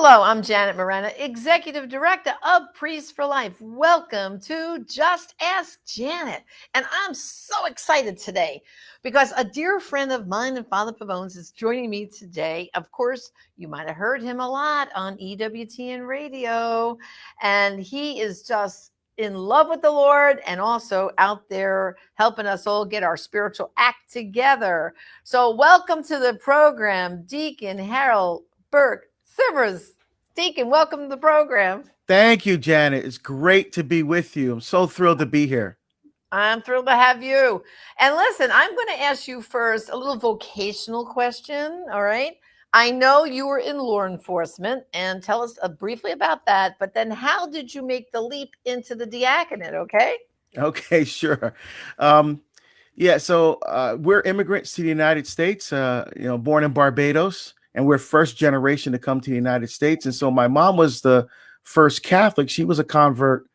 Hello, I'm Janet Morena, Executive Director of Priests for Life. Welcome to Just Ask Janet. And I'm so excited today because a dear friend of mine and Father Pavones is joining me today. Of course, you might have heard him a lot on EWTN radio, and he is just in love with the Lord and also out there helping us all get our spiritual act together. So welcome to the program, Deacon Harold Burke-Sivers. Deacon, welcome to the program. Thank you, Janet. It's great to be with you. I'm so thrilled to be here. I'm thrilled to have you. And listen, I'm going to ask you first a little vocational question. All right. I know you were in law enforcement, and tell us briefly about that. But then how did you make the leap into the diaconate? Okay. Okay, sure. Um, so we're immigrants to the United States, born in Barbados, and we're first generation to come to the United States. And so my mom was the first Catholic. She was a convert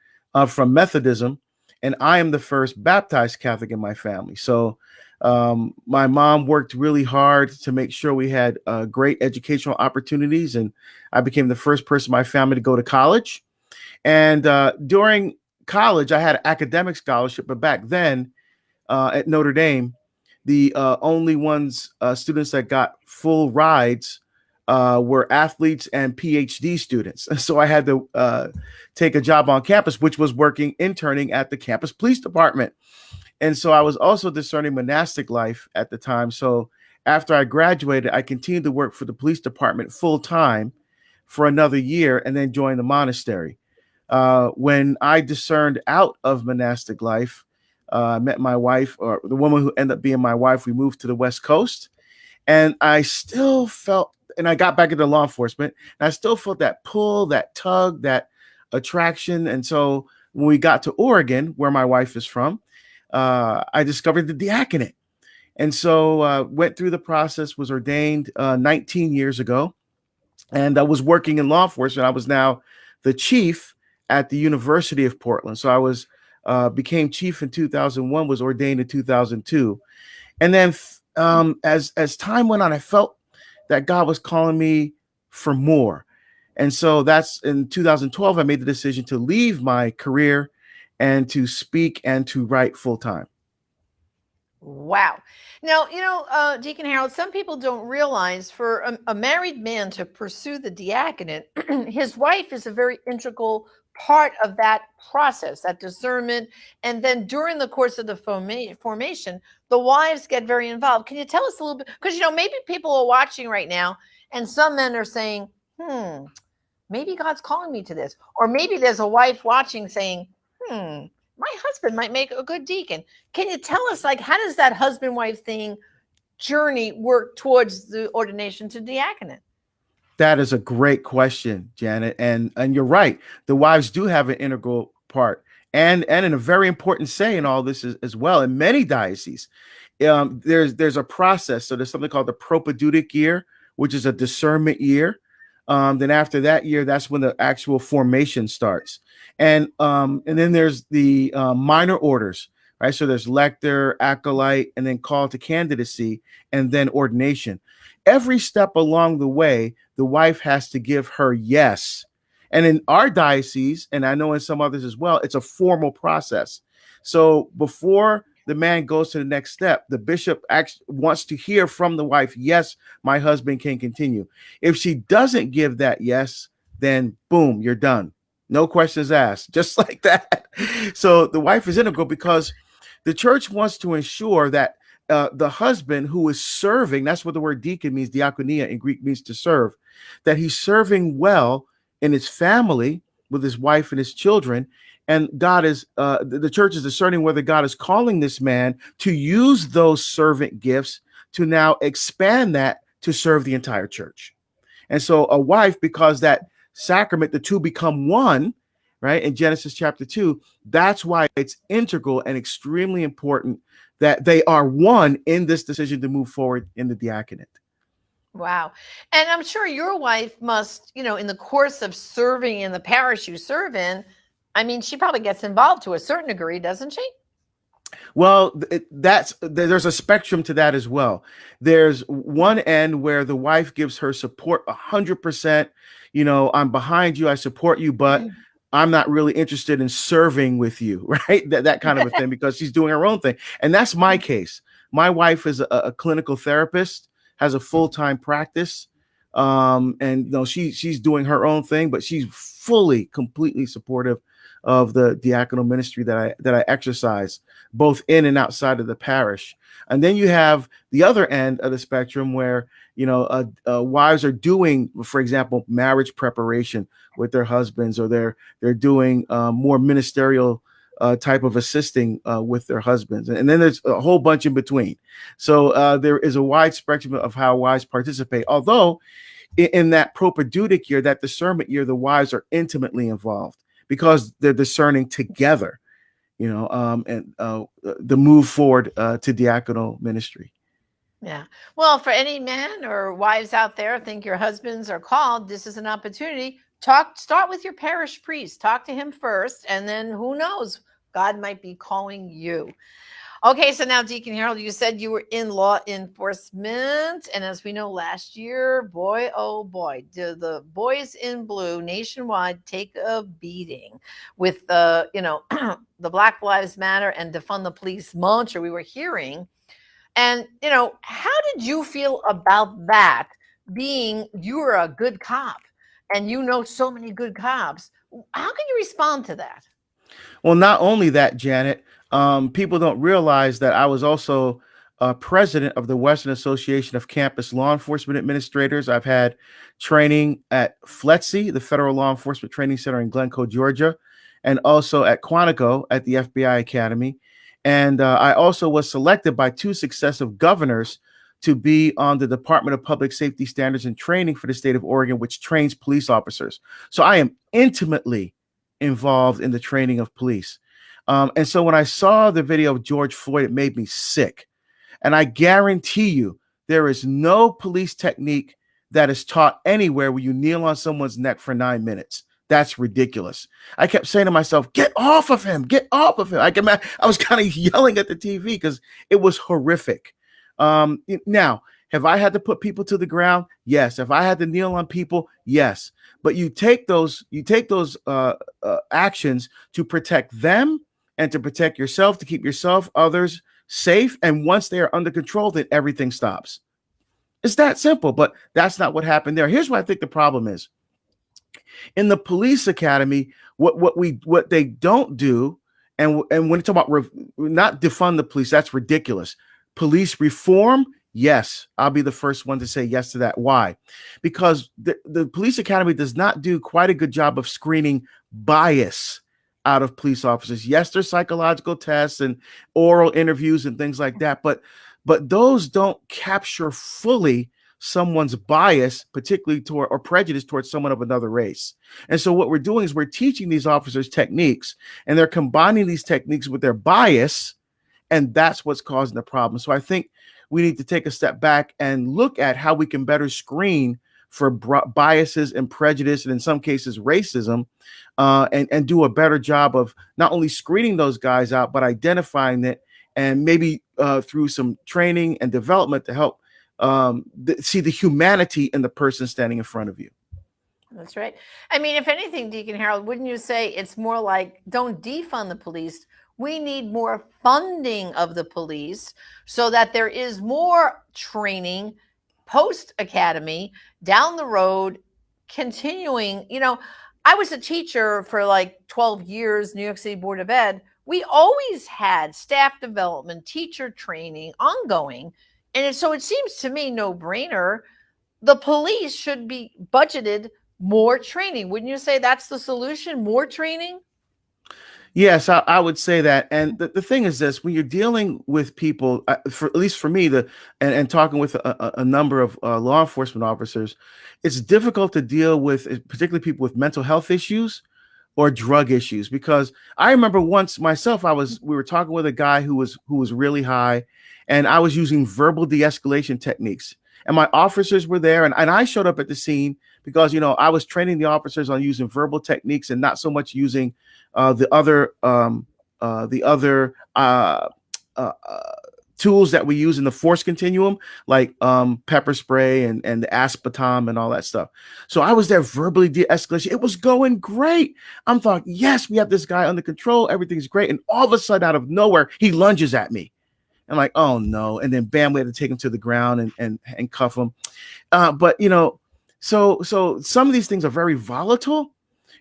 from Methodism, and I am the first baptized Catholic in my family. So my mom worked really hard to make sure we had great educational opportunities, and I became the first person in my family to go to college. And during college, I had an academic scholarship, but back then at Notre Dame, the only students that got full rides were athletes and PhD students. So I had to take a job on campus, which was interning at the campus police department. And so I was also discerning monastic life at the time. So after I graduated, I continued to work for the police department full time for another year and then joined the monastery. When I discerned out of monastic life, I met my wife, or the woman who ended up being my wife. We moved to the West Coast, and I still felt, and I got back into law enforcement, and I still felt that pull, that tug, that attraction. And so when we got to Oregon, where my wife is from, I discovered the diaconate. And so went through the process, was ordained 19 years ago, and I was working in law enforcement. I was now the chief at the University of Portland. So I was became chief in 2001, was ordained in 2002. And then as time went on, I felt that God was calling me for more. And so that's in 2012, I made the decision to leave my career and to speak and to write full time. Wow. Now, Deacon Harold, some people don't realize for a married man to pursue the diaconate, his wife is a very integral part of that process, that discernment. And then during the course of the formation, the wives get very involved. Can you tell us a little bit? Because, maybe people are watching right now and some men are saying, maybe God's calling me to this. Or maybe there's a wife watching saying, my husband might make a good deacon. Can you tell us, how does that husband-wife thing journey work towards the ordination to diaconate? That is a great question, Janet. And you're right. The wives do have an integral part and in a very important say in all this as well. In many dioceses, there's a process. So there's something called the propedeutic year, which is a discernment year. Then after that year, that's when the actual formation starts. And then there's the minor orders, right? So there's lector, acolyte, and then call to candidacy, and then ordination. Every step along the way, the wife has to give her yes. And in our diocese, and I know in some others as well, it's a formal process. So before the man goes to the next step, the bishop actually wants to hear from the wife, yes, my husband can continue. If she doesn't give that yes, then boom, you're done. No questions asked, just like that. So the wife is integral because the church wants to ensure that the husband who is serving, that's what the word deacon means, diakonia in Greek means to serve, that he's serving well in his family with his wife and his children. And God is, the church is discerning whether God is calling this man to use those servant gifts to now expand that to serve the entire church. And so a wife, because that sacrament, the two become one, right? In Genesis chapter 2, that's why it's integral and extremely important that they are one in this decision to move forward in the diaconate. Wow. And I'm sure your wife must, in the course of serving in the parish you serve in, she probably gets involved to a certain degree, doesn't she? Well, there's a spectrum to that as well. There's one end where the wife gives her support 100%. I'm behind you, I support you, but I'm not really interested in serving with you, right? That kind of a thing, because she's doing her own thing. And that's my case. My wife is a clinical therapist, has a full-time practice. And she's doing her own thing, but she's fully, completely supportive of the diaconal ministry that I exercise both in and outside of the parish. And then you have the other end of the spectrum where wives are doing, for example, marriage preparation with their husbands, or they're doing more ministerial type of assisting with their husbands, and then there's a whole bunch in between. So there is a wide spectrum of how wives participate. Although in that propedeutic year, that discernment year, the wives are intimately involved because they're discerning together, and the move forward to diaconal ministry. Yeah. Well, for any men or wives out there think your husbands are called, this is an opportunity. Start with your parish priest. Talk to him first, and then who knows? God might be calling you. Okay, so now, Deacon Harold, you said you were in law enforcement, and as we know, last year, boy, oh boy, did the boys in blue nationwide take a beating with the, the Black Lives Matter and defund the police mantra we were hearing. And, how did you feel about that, being you're a good cop and so many good cops? How can you respond to that? Well, not only that, Janet, people don't realize that I was also president of the Western Association of Campus Law Enforcement Administrators. I've had training at FLETC, the Federal Law Enforcement Training Center in Glencoe, Georgia, and also at Quantico at the FBI Academy. And I also was selected by 2 successive governors to be on the Department of Public Safety Standards and Training for the state of Oregon, which trains police officers. So I am intimately involved in the training of police. And so when I saw the video of George Floyd, it made me sick. And I guarantee you, there is no police technique that is taught anywhere where you kneel on someone's neck for 9 minutes. That's ridiculous. I kept saying to myself, get off of him, get off of him. I was kind of yelling at the TV because it was horrific. Now, have I had to put people to the ground? Yes. Have I had to kneel on people? Yes. But you take those actions to protect them and to protect yourself, to keep yourself, others safe. And once they are under control, then everything stops. It's that simple, but that's not what happened there. Here's what I think the problem is. In the police academy, what they don't do, and when you talk about not defund the police, that's ridiculous. Police reform, yes, I'll be the first one to say yes to that. Why? Because the police academy does not do quite a good job of screening bias out of police officers. Yes, there's psychological tests and oral interviews and things like that, but those don't capture fully someone's bias, particularly toward or prejudice towards someone of another race. And so what we're doing is we're teaching these officers techniques, and they're combining these techniques with their bias, and that's what's causing the problem. So I think we need to take a step back and look at how we can better screen for biases and prejudice, and in some cases racism, and do a better job of not only screening those guys out, but identifying it, and maybe through some training and development to help see the humanity in the person standing in front of you. That's right. I mean, if anything, Deacon Harold, wouldn't you say it's more like don't defund the police? We need more funding of the police so that there is more training post academy down the road, continuing. I was a teacher for like 12 years, New York City Board of Ed. We always had staff development, teacher training ongoing. And so it seems to me no brainer. The police should be budgeted more training. Wouldn't you say that's the solution? More training? Yes, I would say that. And the thing is this, when you're dealing with people, at least for me, and talking with a number of law enforcement officers, it's difficult to deal with, particularly people with mental health issues or drug issues. Because I remember once myself, we were talking with a guy who was really high, and I was using verbal de-escalation techniques. And my officers were there, and I showed up at the scene because I was training the officers on using verbal techniques and not so much using the other tools that we use in the force continuum, like pepper spray and the aspartame and all that stuff. So I was there verbally de-escalation. It was going great. I'm thought, yes, we have this guy under control. Everything's great. And all of a sudden, out of nowhere, he lunges at me. I'm like, oh no. And then bam, we had to take him to the ground and cuff him. But so some of these things are very volatile.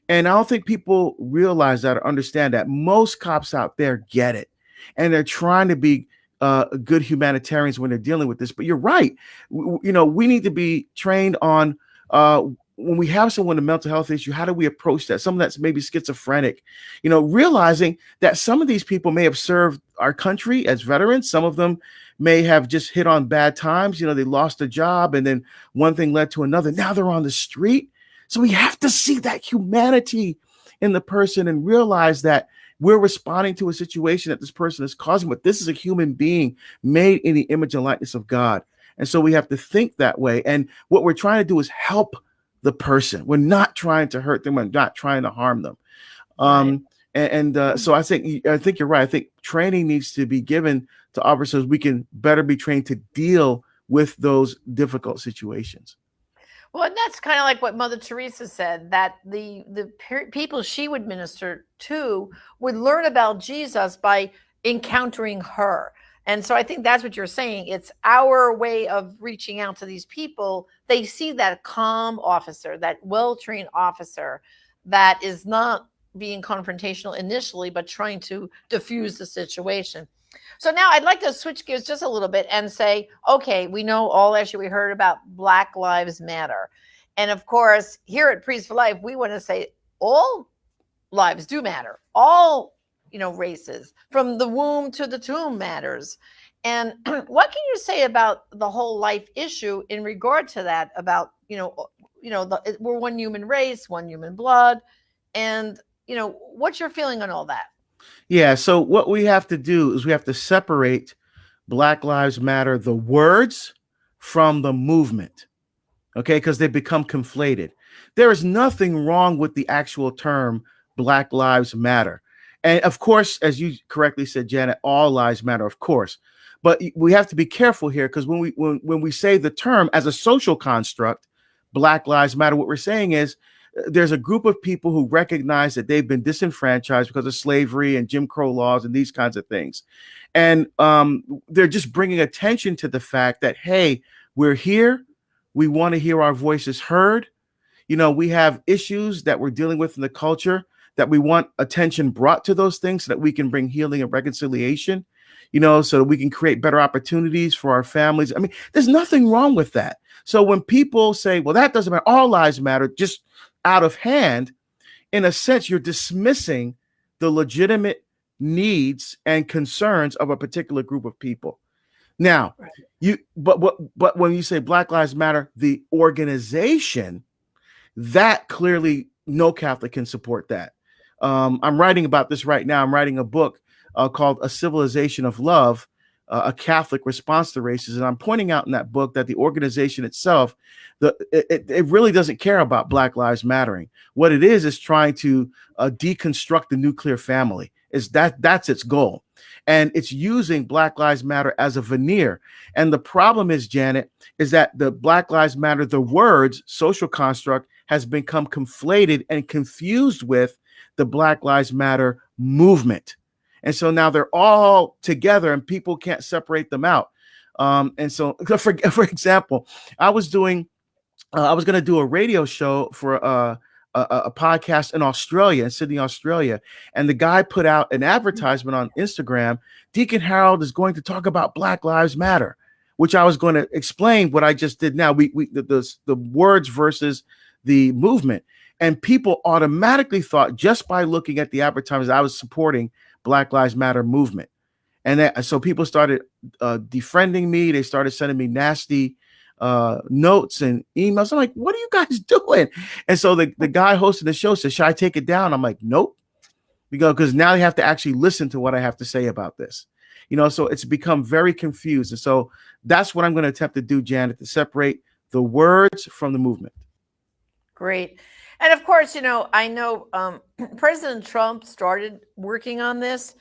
And I don't think people realize that or understand that. Most cops out there get it. And they're trying to be good humanitarians when they're dealing with this. But you're right. We need to be trained on when we have someone with a mental health issue, how do we approach that? Someone that's maybe schizophrenic, realizing that some of these people may have served our country as veterans. Some of them may have just hit on bad times. They lost a job and then one thing led to another. Now they're on the street. So we have to see that humanity in the person and realize that we're responding to a situation that this person is causing, but this is a human being made in the image and likeness of God. And so we have to think that way. And what we're trying to do is help the person. We're not trying to hurt them. We're not trying to harm them. Right. So I think you're right. I think training needs to be given to officers. We can better be trained to deal with those difficult situations. Well, and that's kind of like what Mother Teresa said, that the people she would minister to would learn about Jesus by encountering her. And so I think that's what you're saying. It's our way of reaching out to these people. They see that calm officer, that well-trained officer that is not being confrontational initially, but trying to diffuse the situation. So now I'd like to switch gears just a little bit and say, okay, we know all last year we heard about Black Lives Matter. And of course, here at Priests for Life, we want to say all lives do matter. All, races from the womb to the tomb matters. And what can you say about the whole life issue in regard to that? About, we're one human race, one human blood. And, what's your feeling on all that? Yeah. So what we have to do is we have to separate Black Lives Matter, the words, from the movement. Okay. Because they become conflated. There is nothing wrong with the actual term Black Lives Matter. And of course, as you correctly said, Janet, all lives matter, of course. But we have to be careful here because when we say the term as a social construct, Black Lives Matter, what we're saying is there's a group of people who recognize that they've been disenfranchised because of slavery and Jim Crow laws and these kinds of things. And they're just bringing attention to the fact that, hey, we're here. We want to hear our voices heard. We have issues that we're dealing with in the culture that we want attention brought to those things so that we can bring healing and reconciliation, so that we can create better opportunities for our families. I mean, there's nothing wrong with that. So when people say, well, that doesn't matter, all lives matter, just out of hand, in a sense, you're dismissing the legitimate needs and concerns of a particular group of people. Now, but when you say Black Lives Matter, the organization, that clearly no Catholic can support that. I'm writing about this right now. I'm writing a book called A Civilization of Love, a Catholic response to racism. And I'm pointing out in that book that the organization itself, it really doesn't care about Black Lives Mattering. What it is trying to deconstruct the nuclear family. That's its goal. And it's using Black Lives Matter as a veneer. And the problem is, Janet, is that the Black Lives Matter, the words, social construct, has become conflated and confused with the Black Lives Matter movement. And so now they're all together and people can't separate them out. And so, for example, I was going to do a radio show for a podcast in Australia, in Sydney, Australia. And the guy put out an advertisement on Instagram. Deacon Harold is going to talk about Black Lives Matter, which I was going to explain what I just did now. The words versus the movement. And people automatically thought, just by looking at the advertisements, I was supporting Black Lives Matter movement. And so people started defriending me. They started sending me nasty notes and emails. I'm like, what are you guys doing? And so the guy hosting the show said, should I take it down? I'm like, nope. Because now they have to actually listen to what I have to say about this. So it's become very confused. And so that's what I'm going to attempt to do, Janet, to separate the words from the movement. Great. And of course, I know President Trump started working on this.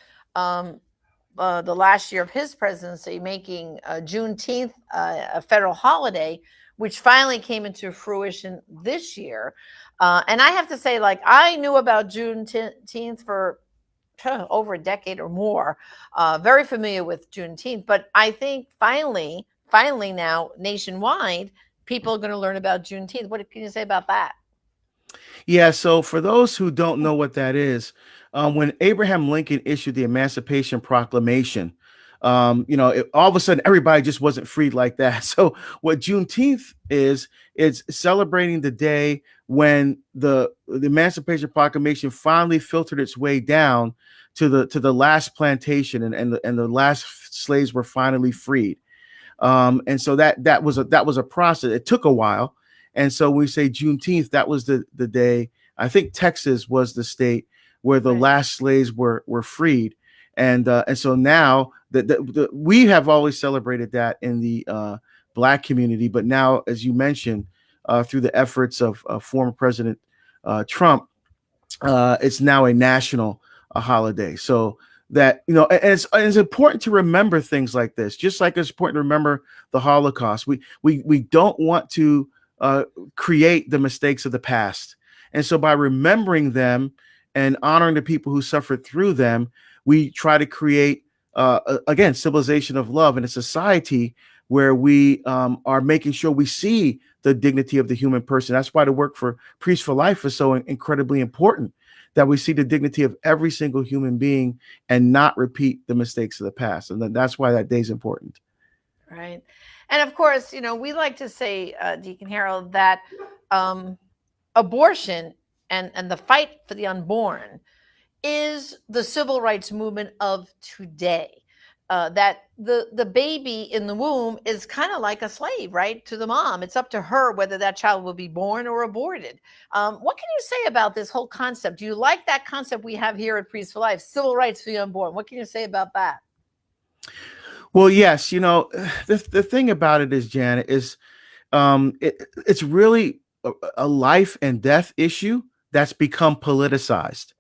the last year of his presidency, making Juneteenth a federal holiday, which finally came into fruition this year. And I have to say, like, I knew about Juneteenth for over a decade or more, very familiar with Juneteenth. But I think finally now nationwide, people are going to learn about Juneteenth. What can you say about that? Yeah, so for those who don't know what that is, when Abraham Lincoln issued the Emancipation Proclamation, all of a sudden everybody just wasn't freed like that. So what Juneteenth is, it's celebrating the day when the Emancipation Proclamation finally filtered its way down to the last plantation, and the last slaves were finally freed. And so that was a process. It took a while. And so we say Juneteenth, that was the day. I think Texas was the state where the Right. last slaves were freed. And so now we have always celebrated that in the Black community. But now, as you mentioned, through the efforts of former President Trump, it's now a national holiday. So that, and it's important to remember things like this, just like it's important to remember the Holocaust. We don't want to create the mistakes of the past, and so by remembering them and honoring the people who suffered through them, we try to create again, civilization of love in a society where we are making sure we see the dignity of the human person. That's why the work for Priests for Life is so incredibly important, that we see the dignity of every single human being and not repeat the mistakes of the past. And that's why that day is important. Right. And of course, we like to say, Deacon Harold, that abortion and the fight for the unborn is the civil rights movement of today. That the baby in the womb is kind of like a slave, right, to the mom. It's up to her whether that child will be born or aborted. What can you say about this whole concept? Do you like that concept we have here at Priests for Life, civil rights for the unborn? What can you say about that? Well, yes, the thing about it is, Janet, is it's really a life and death issue that's become politicized.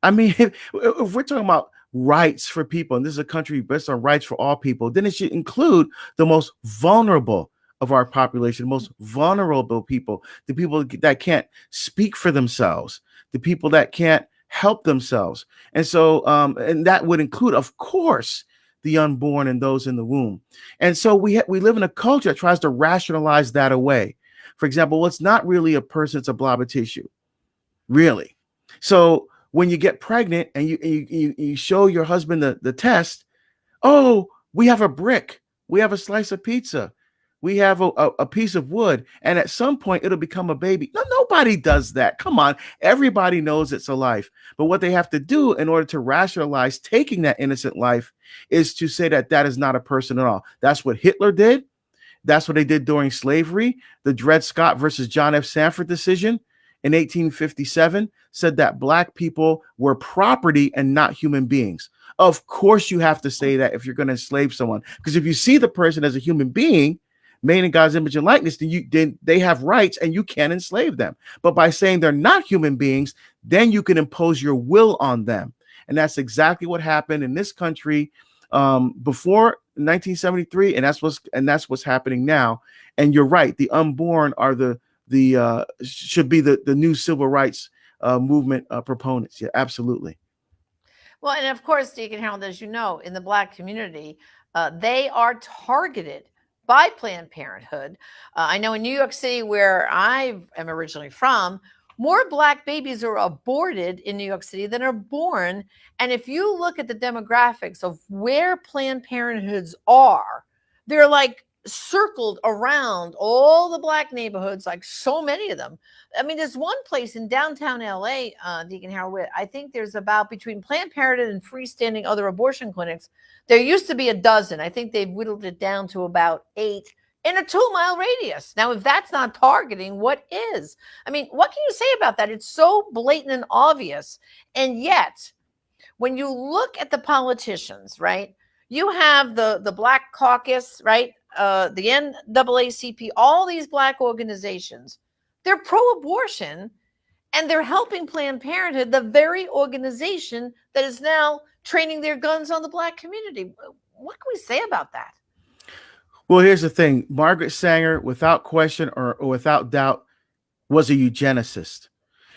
I mean, if we're talking about rights for people, and this is a country based on rights for all people, then it should include the most vulnerable of our population, the most vulnerable people, the people that can't speak for themselves, the people that can't help themselves. And so, and that would include, of course, the unborn and those in the womb. And so we live in a culture that tries to rationalize that away. For example, well, it's not really a person, it's a blob of tissue, really. So when you get pregnant and you show your husband the test, oh, we have a brick, we have a slice of pizza, we have a piece of wood, and at some point it'll become a baby. No, nobody does that. Come on, everybody knows it's a life. But what they have to do in order to rationalize taking that innocent life is to say that that is not a person at all. That's what Hitler did. That's what they did during slavery. The Dred Scott versus John F. Sanford decision in 1857 said that Black people were property and not human beings. Of course, you have to say that if you're going to enslave someone, because if you see the person as a human being made in God's image and likeness, then they have rights and you can't enslave them. But by saying they're not human beings, then you can impose your will on them. And that's exactly what happened in this country before 1973, and that's what's happening now. And you're right, the unborn are the should be the new civil rights movement proponents. Yeah, absolutely. Well, and of course, Deacon Harold, as you know, in the Black community, they are targeted by Planned Parenthood. I know in New York City, where I am originally from, more Black babies are aborted in New York City than are born. And if you look at the demographics of where Planned Parenthoods are, they're like circled around all the Black neighborhoods, like so many of them. I mean, there's one place in downtown LA, Deacon Harold, I think there's about, between Planned Parenthood and freestanding other abortion clinics, there used to be a dozen. I think they've whittled it down to about 8 in a 2-mile radius. Now, if that's not targeting, what is? I mean, what can you say about that? It's so blatant and obvious. And yet, when you look at the politicians, right, you have the Black Caucus, right, the NAACP, all these Black organizations, they're pro-abortion, And they're helping Planned Parenthood, the very organization that is now training their guns on the Black community. What can we say about that? Well, here's the thing. Margaret Sanger, without question or without doubt, was a eugenicist.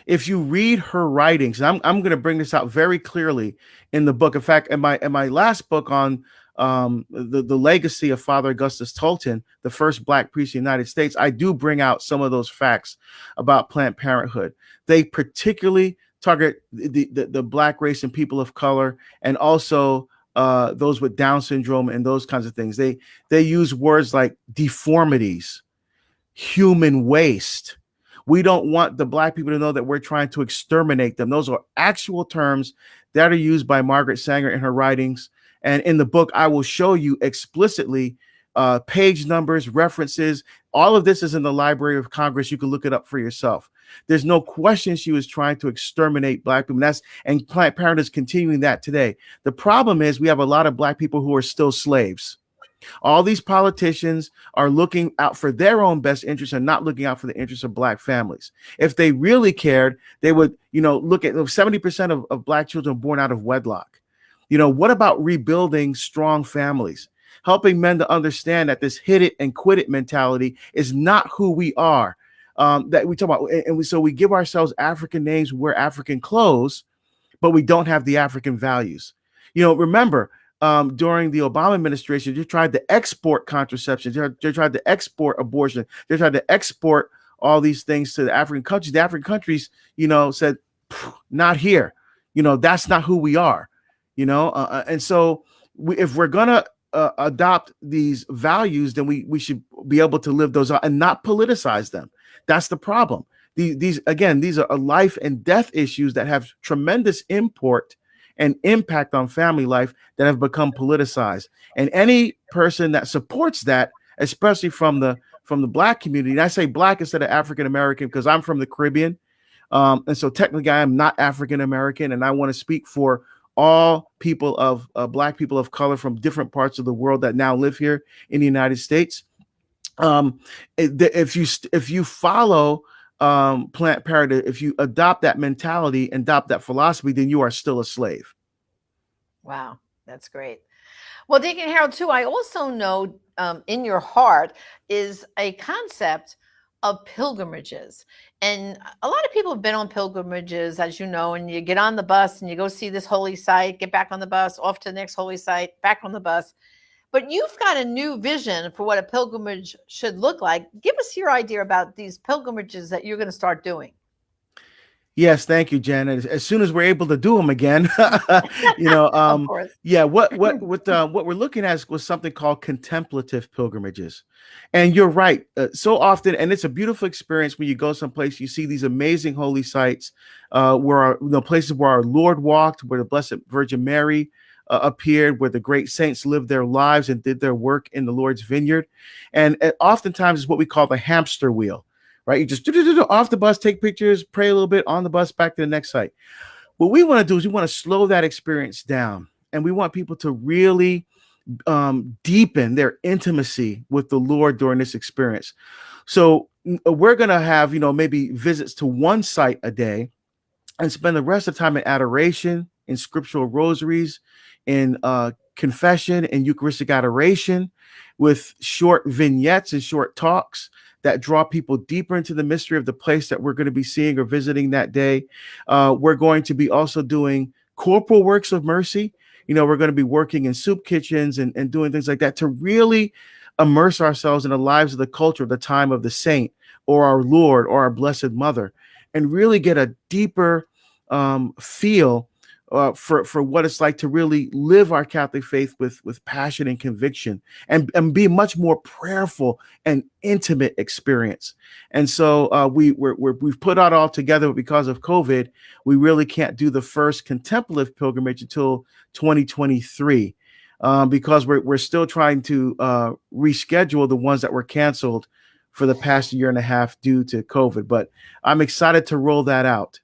If you read her writings, and I'm going to bring this out very clearly in the book. In fact, in my last book on the legacy of Father Augustus Tolton, the first Black priest in the United States, I do bring out some of those facts about Planned Parenthood. They particularly target the Black race and people of color, and also those with Down syndrome and those kinds of things. They use words like deformities, human waste. We don't want the Black people to know that we're trying to exterminate them. Those are actual terms that are used by Margaret Sanger in her writings. And in the book, I will show you explicitly page numbers, references. All of this is in the Library of Congress. You can look it up for yourself. There's no question she was trying to exterminate Black people. And Planned Parenthood is continuing that today. The problem is we have a lot of Black people who are still slaves. All these politicians are looking out for their own best interests and not looking out for the interests of Black families. If they really cared, they would, look at 70% of Black children born out of wedlock. What about rebuilding strong families, helping men to understand that this hit it and quit it mentality is not who we are, that we talk about. So we give ourselves African names, wear African clothes, but we don't have the African values. Remember, during the Obama administration, they tried to export contraception. They tried to export abortion. They tried to export all these things to the African countries. The African countries, said, not here. That's not who we are. And so if we're going to adopt these values, then we should be able to live those out and not politicize them. That's the problem. These are life and death issues that have tremendous import and impact on family life that have become politicized. And any person that supports that, especially from the Black community, and I say Black instead of African American because I'm from the Caribbean, and so technically I am not African American, and I want to speak for all people of Black people of color from different parts of the world that now live here in the United States. If you follow Planned Parenthood, if you adopt that mentality and adopt that philosophy, then you are still a slave. Wow, that's great. Well, Deacon Harold, too, I also know in your heart is a concept of pilgrimages. And a lot of people have been on pilgrimages, as you know, and you get on the bus and you go see this holy site, get back on the bus, off to the next holy site, back on the bus. But you've got a new vision for what a pilgrimage should look like. Give us your idea about these pilgrimages that you're going to start doing. Yes, thank you, Jen. As soon as we're able to do them again, Of course. yeah. What we're looking at was something called contemplative pilgrimages, and you're right. So often, and it's a beautiful experience when you go someplace, you see these amazing holy sites, places where our Lord walked, where the Blessed Virgin Mary appeared, where the great saints lived their lives and did their work in the Lord's vineyard, and oftentimes it's what we call the hamster wheel. Right, you just off the bus, take pictures, pray a little bit, on the bus, back to the next site. What we want to do is we want to slow that experience down, and we want people to really deepen their intimacy with the Lord during this experience. So we're going to have, maybe visits to one site a day, and spend the rest of the time in adoration, in scriptural rosaries, in confession and Eucharistic adoration, with short vignettes and short talks that draw people deeper into the mystery of the place that we're going to be seeing or visiting that day. We're going to be also doing corporal works of mercy. We're going to be working in soup kitchens and doing things like that to really immerse ourselves in the lives of the culture of the time of the saint or our Lord or our Blessed Mother, and really get a deeper feel for what it's like to really live our Catholic faith with passion and conviction, and be a much more prayerful and intimate experience. And so we've put out all together, but because of COVID, we really can't do the first contemplative pilgrimage until 2023, because we're still trying to reschedule the ones that were canceled for the past year and a half due to COVID. But I'm excited to roll that out.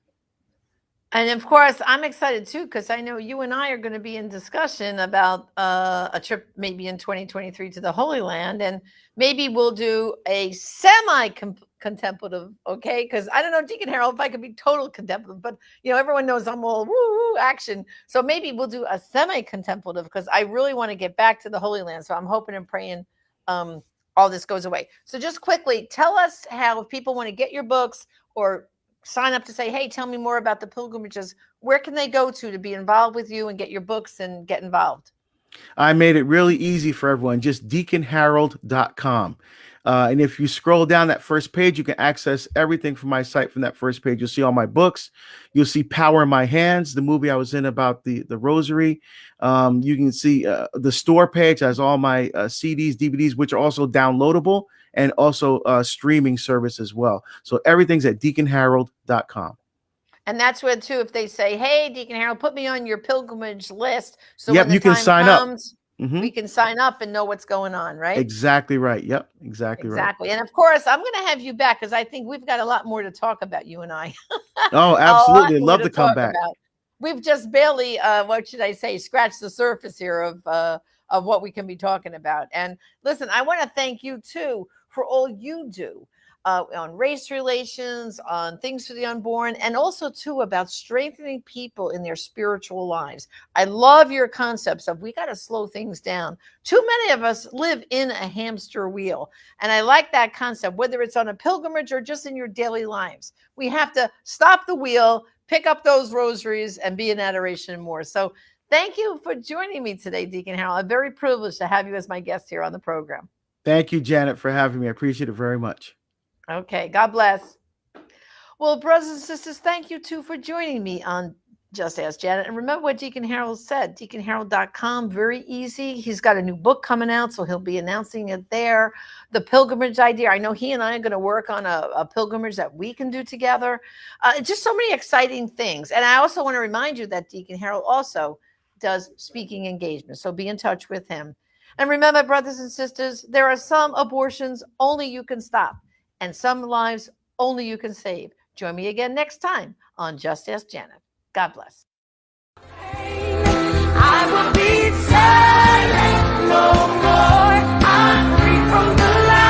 And of course, I'm excited too because I know you and I are going to be in discussion about a trip maybe in 2023 to the Holy Land, and maybe we'll do a semi contemplative. Okay, because I don't know, Deacon Harold, if I could be total contemplative, but everyone knows I'm all woo woo action. So maybe we'll do a semi contemplative because I really want to get back to the Holy Land. So I'm hoping and praying all this goes away. So just quickly, tell us how, if people want to get your books or sign up to say, hey, tell me more about the pilgrimages, where can they go to be involved with you and get your books and get involved? I made it really easy for everyone, just deaconharold.com. And if you scroll down that first page, you can access everything from my site from that first page. You'll see all my books. You'll see Power in My Hands, the movie I was in about the rosary. You can see the store page has all my CDs, DVDs, which are also downloadable, and also streaming service as well. So everything's at deaconharold.com. And that's where, too, if they say, hey, Deacon Harold, put me on your pilgrimage list. So Yep, when the you can time sign up. comes, we can sign up and know what's going on, right? Exactly right. Yep, exactly right. Exactly. And of course, I'm going to have you back because I think we've got a lot more to talk about, you and I. Oh, A lot absolutely. more Love to to come talk back. about. We've just barely, what should I say, scratched the surface here of what we can be talking about. And listen, I want to thank you too for all you do on race relations, on things for the unborn, and also too about strengthening people in their spiritual lives. I love your concepts of we got to slow things down. Too many of us live in a hamster wheel. And I like that concept, whether it's on a pilgrimage or just in your daily lives. We have to stop the wheel, pick up those rosaries, and be in adoration more. So thank you for joining me today, Deacon Harold. I'm very privileged to have you as my guest here on the program. Thank you, Janet, for having me. I appreciate it very much. Okay, God bless. Well, brothers and sisters, thank you too for joining me on Just Ask Janet. And remember what Deacon Harold said, deaconharold.com, very easy. He's got a new book coming out, so he'll be announcing it there. The pilgrimage idea, I know he and I are going to work on a pilgrimage that we can do together. Just so many exciting things. And I also want to remind you that Deacon Harold also does speaking engagements, so be in touch with him. And remember, brothers and sisters, there are some abortions only you can stop, and some lives only you can save. Join me again next time on Just Ask Janet. God bless.